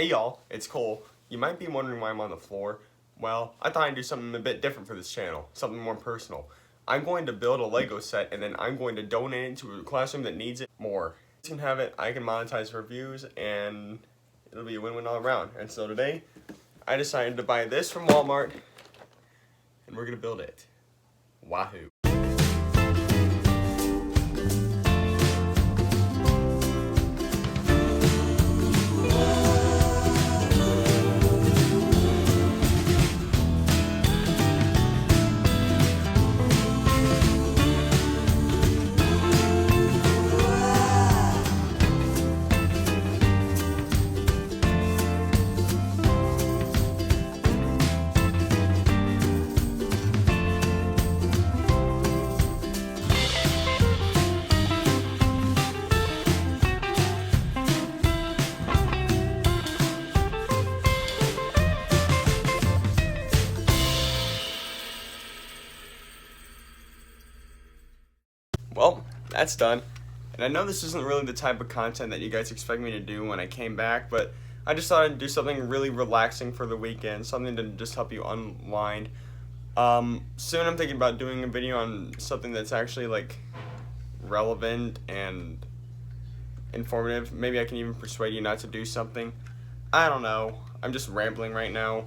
Hey y'all, it's Cole. You might be wondering why I'm on the floor. Well, I thought I'd do something a bit different for this channel, something more personal. I'm going to build a Lego set and then I'm going to donate it to a classroom that needs it more. You can have it, I can monetize for views, and it'll be a win-win all around. And so today, I decided to buy this from Walmart and we're gonna build it. Wahoo. Well, that's done. And I know this isn't really the type of content that you guys expect me to do when I came back, but I just thought I'd do something really relaxing for the weekend, something to just help you unwind. Soon I'm thinking about doing a video on something that's actually like relevant and informative. Maybe I can even persuade you not to do something. I don't know. I'm just rambling right now.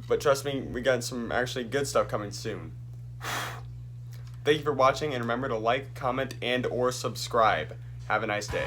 But trust me, we got some actually good stuff coming soon. Thank you for watching, and remember to like, comment, and/or subscribe. Have a nice day.